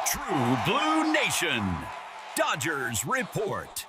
True Blue Nation. Dodgers Report.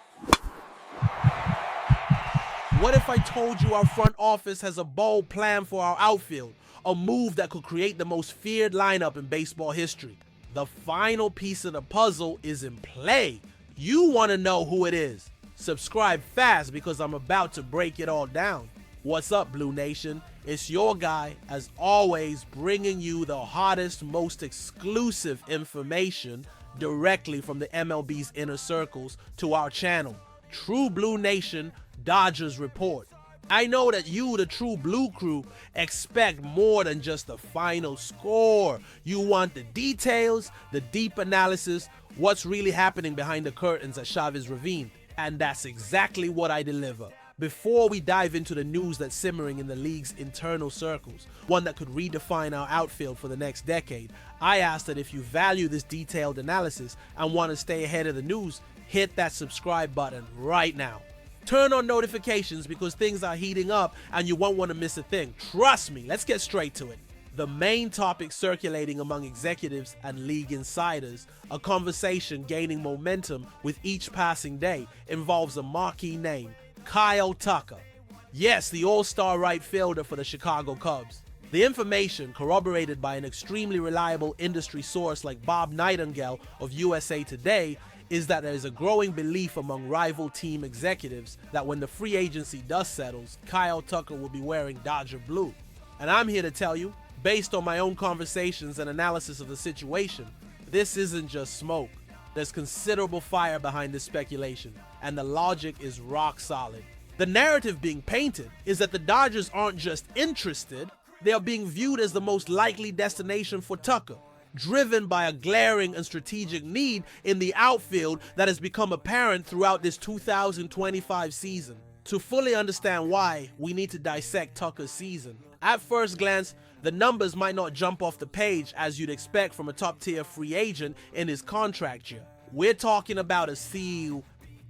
What if I told you our front office has a bold plan for our outfield? A move that could create the most feared lineup in baseball history. The final piece of the puzzle is in play. You want to know who it is. Subscribe fast because I'm about to break it all down. What's up, Blue Nation? It's your guy, as always, bringing you the hottest, most exclusive information directly from the MLB's inner circles to our channel, True Blue Nation Dodgers Report. I know that you, the True Blue crew, expect more than just the final score. You want the details, the deep analysis, what's really happening behind the curtains at Chavez Ravine. And that's exactly what I deliver. Before we dive into the news that's simmering in the league's internal circles, one that could redefine our outfield for the next decade, I ask that if you value this detailed analysis and want to stay ahead of the news, hit that subscribe button right now. Turn on notifications because things are heating up and you won't want to miss a thing. Trust me, let's get straight to it. The main topic circulating among executives and league insiders, a conversation gaining momentum with each passing day, involves a marquee name, Kyle Tucker. Yes, the all-star right fielder for the Chicago Cubs. The information, corroborated by an extremely reliable industry source like Bob Nightingale of USA Today, is that there is a growing belief among rival team executives that when the free agency dust settles, Kyle Tucker will be wearing Dodger blue. And I'm here to tell you, based on my own conversations and analysis of the situation, this isn't just smoke. There's considerable fire behind this speculation, and the logic is rock solid. The narrative being painted is that the Dodgers aren't just interested, they are being viewed as the most likely destination for Tucker, driven by a glaring and strategic need in the outfield that has become apparent throughout this 2025 season. To fully understand why, we need to dissect Tucker's season. At first glance, the numbers might not jump off the page as you'd expect from a top-tier free agent in his contract year. We're talking about a seal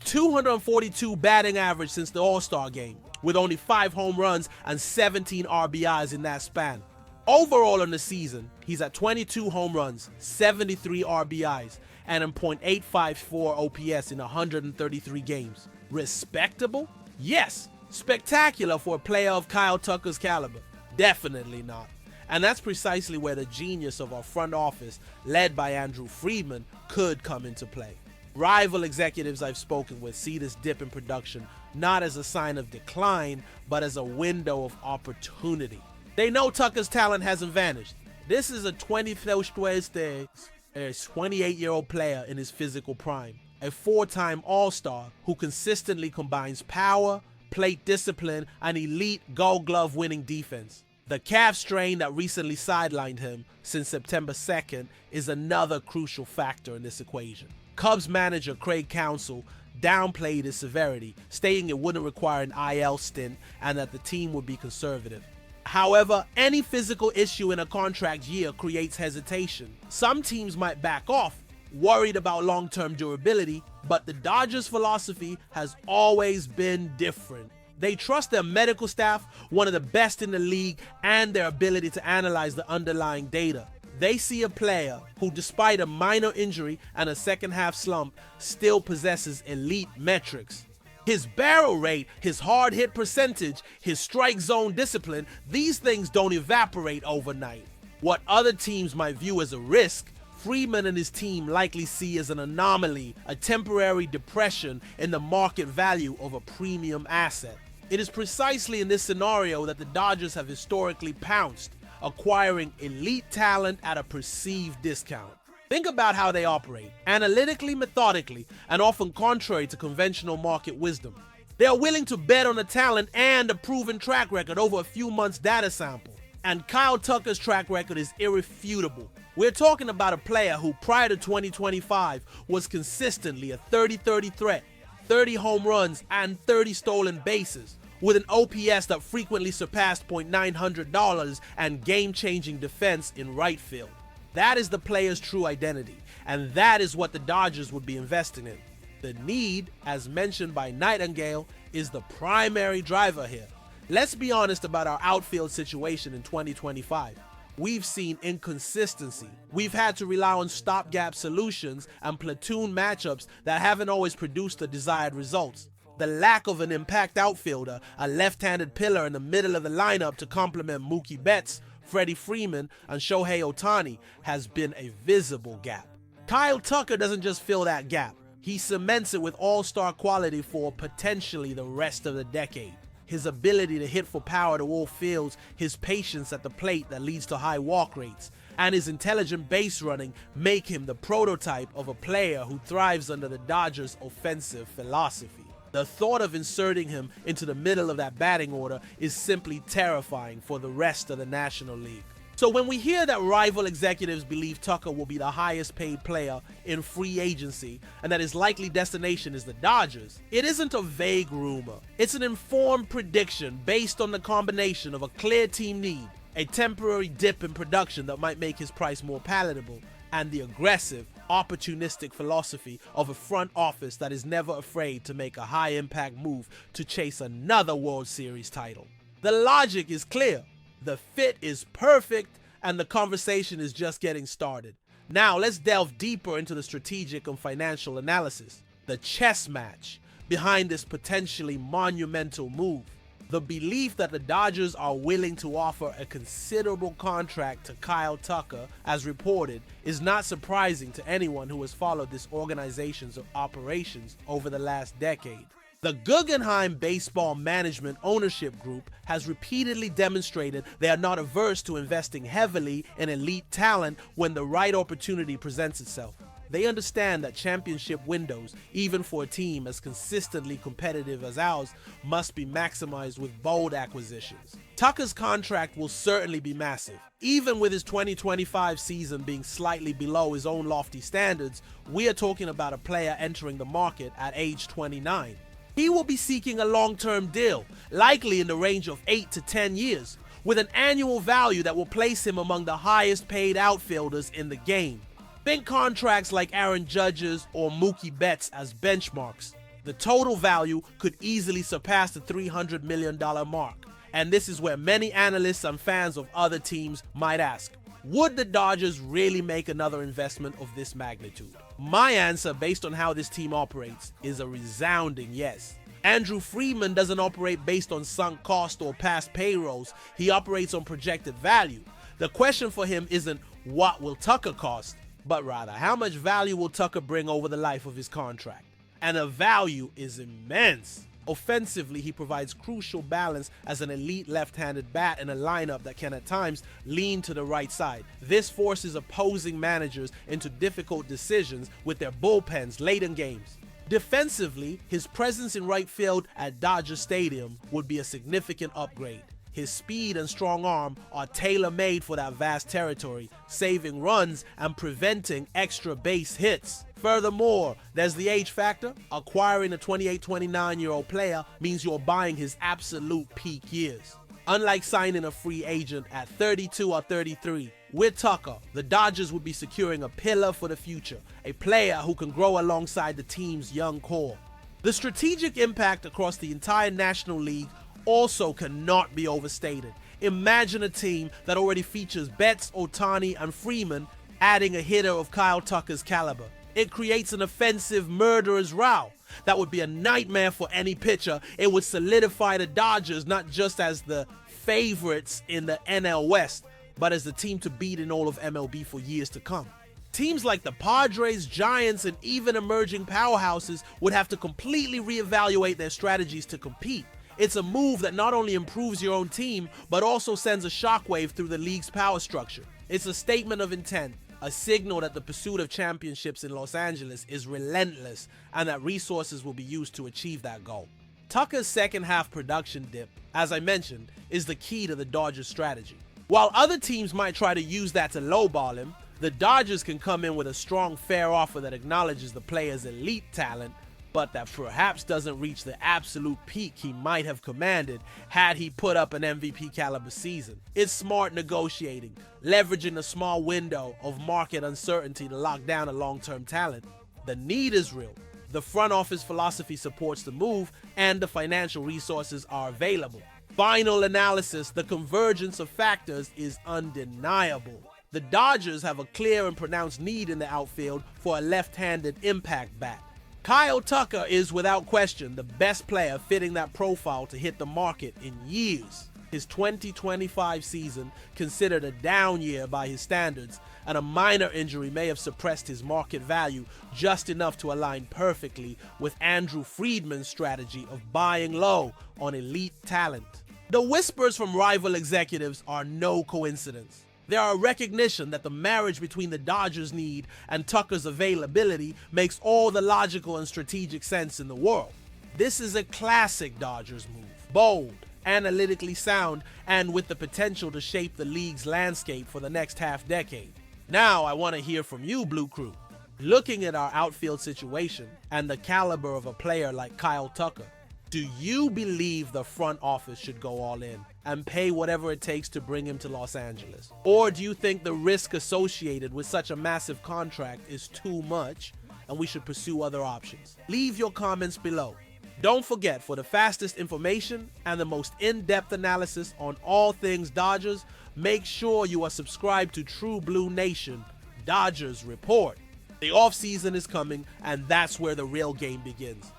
242 batting average since the All-Star game, with only 5 home runs and 17 RBIs in that span. Overall in the season, he's at 22 home runs, 73 RBIs, and a .854 OPS in 133 games. Respectable? Yes. Spectacular for a player of Kyle Tucker's caliber? Definitely not. And that's precisely where the genius of our front office, led by Andrew Friedman, could come into play. Rival executives I've spoken with see this dip in production not as a sign of decline, but as a window of opportunity. They know Tucker's talent hasn't vanished. This is a 28-year-old player in his physical prime, a 4-time All-Star who consistently combines power, plate discipline, and elite Gold Glove winning defense. The calf strain that recently sidelined him since September 2nd is another crucial factor in this equation. Cubs manager Craig Counsell downplayed its severity, stating it wouldn't require an IL stint and that the team would be conservative. However, any physical issue in a contract year creates hesitation. Some teams might back off, worried about long-term durability, but the Dodgers' philosophy has always been different. They trust their medical staff, one of the best in the league, and their ability to analyze the underlying data. They see a player who, despite a minor injury and a second-half slump, still possesses elite metrics. His barrel rate, his hard hit percentage, his strike zone discipline, these things don't evaporate overnight. What other teams might view as a risk, Friedman and his team likely see as an anomaly, a temporary depression in the market value of a premium asset. It is precisely in this scenario that the Dodgers have historically pounced, acquiring elite talent at a perceived discount. Think about how they operate, analytically, methodically, and often contrary to conventional market wisdom. They are willing to bet on the talent and a proven track record over a few months' data sample. And Kyle Tucker's track record is irrefutable. We're talking about a player who, prior to 2025, was consistently a 30-30 threat, 30 home runs, and 30 stolen bases, with an OPS that frequently surpassed .900 and game-changing defense in right field. That is the player's true identity, and that is what the Dodgers would be investing in. The need, as mentioned by Nightingale, is the primary driver here. Let's be honest about our outfield situation in 2025. we've seen inconsistency. We've had to rely on stopgap solutions and platoon matchups that haven't always produced the desired results. The lack of an impact outfielder, a left-handed pillar in the middle of the lineup to complement Mookie Betts, Freddie Freeman, and Shohei Ohtani has been a visible gap. Kyle Tucker doesn't just fill that gap. He cements it with all-star quality for potentially the rest of the decade. His ability to hit for power to all fields, his patience at the plate that leads to high walk rates, and his intelligent base running make him the prototype of a player who thrives under the Dodgers' offensive philosophy. The thought of inserting him into the middle of that batting order is simply terrifying for the rest of the National League. So when we hear that rival executives believe Tucker will be the highest paid player in free agency and that his likely destination is the Dodgers, it isn't a vague rumor. It's an informed prediction based on the combination of a clear team need, a temporary dip in production that might make his price more palatable, and the aggressive, opportunistic philosophy of a front office that is never afraid to make a high-impact move to chase another World Series title. The logic is clear. The fit is perfect, and the conversation is just getting started. Now let's delve deeper into the strategic and financial analysis, the chess match behind this potentially monumental move. The belief that the Dodgers are willing to offer a considerable contract to Kyle Tucker, as reported, is not surprising to anyone who has followed this organization's operations over the last decade. The Guggenheim Baseball Management Ownership Group has repeatedly demonstrated they are not averse to investing heavily in elite talent when the right opportunity presents itself. They understand that championship windows, even for a team as consistently competitive as ours, must be maximized with bold acquisitions. Tucker's contract will certainly be massive. Even with his 2025 season being slightly below his own lofty standards, we are talking about a player entering the market at age 29. He will be seeking a long-term deal, likely in the range of 8 to 10 years, with an annual value that will place him among the highest paid outfielders in the game. Think contracts like Aaron Judge's or Mookie Betts as benchmarks. The total value could easily surpass the $300 million mark, and this is where many analysts and fans of other teams might ask, would the Dodgers really make another investment of this magnitude? My answer, based on how this team operates, is a resounding yes. Andrew Friedman doesn't operate based on sunk cost or past payrolls. He operates on projected value. The question for him isn't what will Tucker cost, but rather how much value will Tucker bring over the life of his contract. And the value is immense. Offensively, he provides crucial balance as an elite left-handed bat in a lineup that can at times lean to the right side. This forces opposing managers into difficult decisions with their bullpens late in games. Defensively, his presence in right field at Dodger Stadium would be a significant upgrade. His speed and strong arm are tailor-made for that vast territory, saving runs and preventing extra base hits. Furthermore, there's the age factor. Acquiring a 28-29-year-old player means you're buying his absolute peak years. Unlike signing a free agent at 32 or 33, with Tucker, the Dodgers would be securing a pillar for the future, a player who can grow alongside the team's young core. The strategic impact across the entire National League also cannot be overstated. Imagine a team that already features Betts, Ohtani, and Freeman adding a hitter of Kyle Tucker's caliber. It creates an offensive murderer's row. That would be a nightmare for any pitcher. It would solidify the Dodgers not just as the favorites in the NL West, but as the team to beat in all of MLB for years to come. Teams like the Padres, Giants, and even emerging powerhouses would have to completely reevaluate their strategies to compete. It's a move that not only improves your own team, but also sends a shockwave through the league's power structure. It's a statement of intent, a signal that the pursuit of championships in Los Angeles is relentless and that resources will be used to achieve that goal. Tucker's second half production dip, as I mentioned, is the key to the Dodgers' strategy. While other teams might try to use that to lowball him, the Dodgers can come in with a strong, fair offer that acknowledges the player's elite talent, but that perhaps doesn't reach the absolute peak he might have commanded had he put up an MVP caliber season. It's smart negotiating, leveraging a small window of market uncertainty to lock down a long-term talent. The need is real. The front office philosophy supports the move, and the financial resources are available. Final analysis, the convergence of factors is undeniable. The Dodgers have a clear and pronounced need in the outfield for a left-handed impact bat. Kyle Tucker is without question the best player fitting that profile to hit the market in years. His 2025 season, considered a down year by his standards, and a minor injury may have suppressed his market value just enough to align perfectly with Andrew Friedman's strategy of buying low on elite talent. The whispers from rival executives are no coincidence. They are a recognition that the marriage between the Dodgers' need and Tucker's availability makes all the logical and strategic sense in the world. This is a classic Dodgers move. Bold, analytically sound, and with the potential to shape the league's landscape for the next half-decade. Now I want to hear from you, Blue Crew. Looking at our outfield situation and the caliber of a player like Kyle Tucker, do you believe the front office should go all in and pay whatever it takes to bring him to Los Angeles? Or do you think the risk associated with such a massive contract is too much and we should pursue other options? Leave your comments below. Don't forget, for the fastest information and the most in-depth analysis on all things Dodgers, make sure you are subscribed to True Blue Nation, Dodgers Report. The offseason is coming, and that's where the real game begins.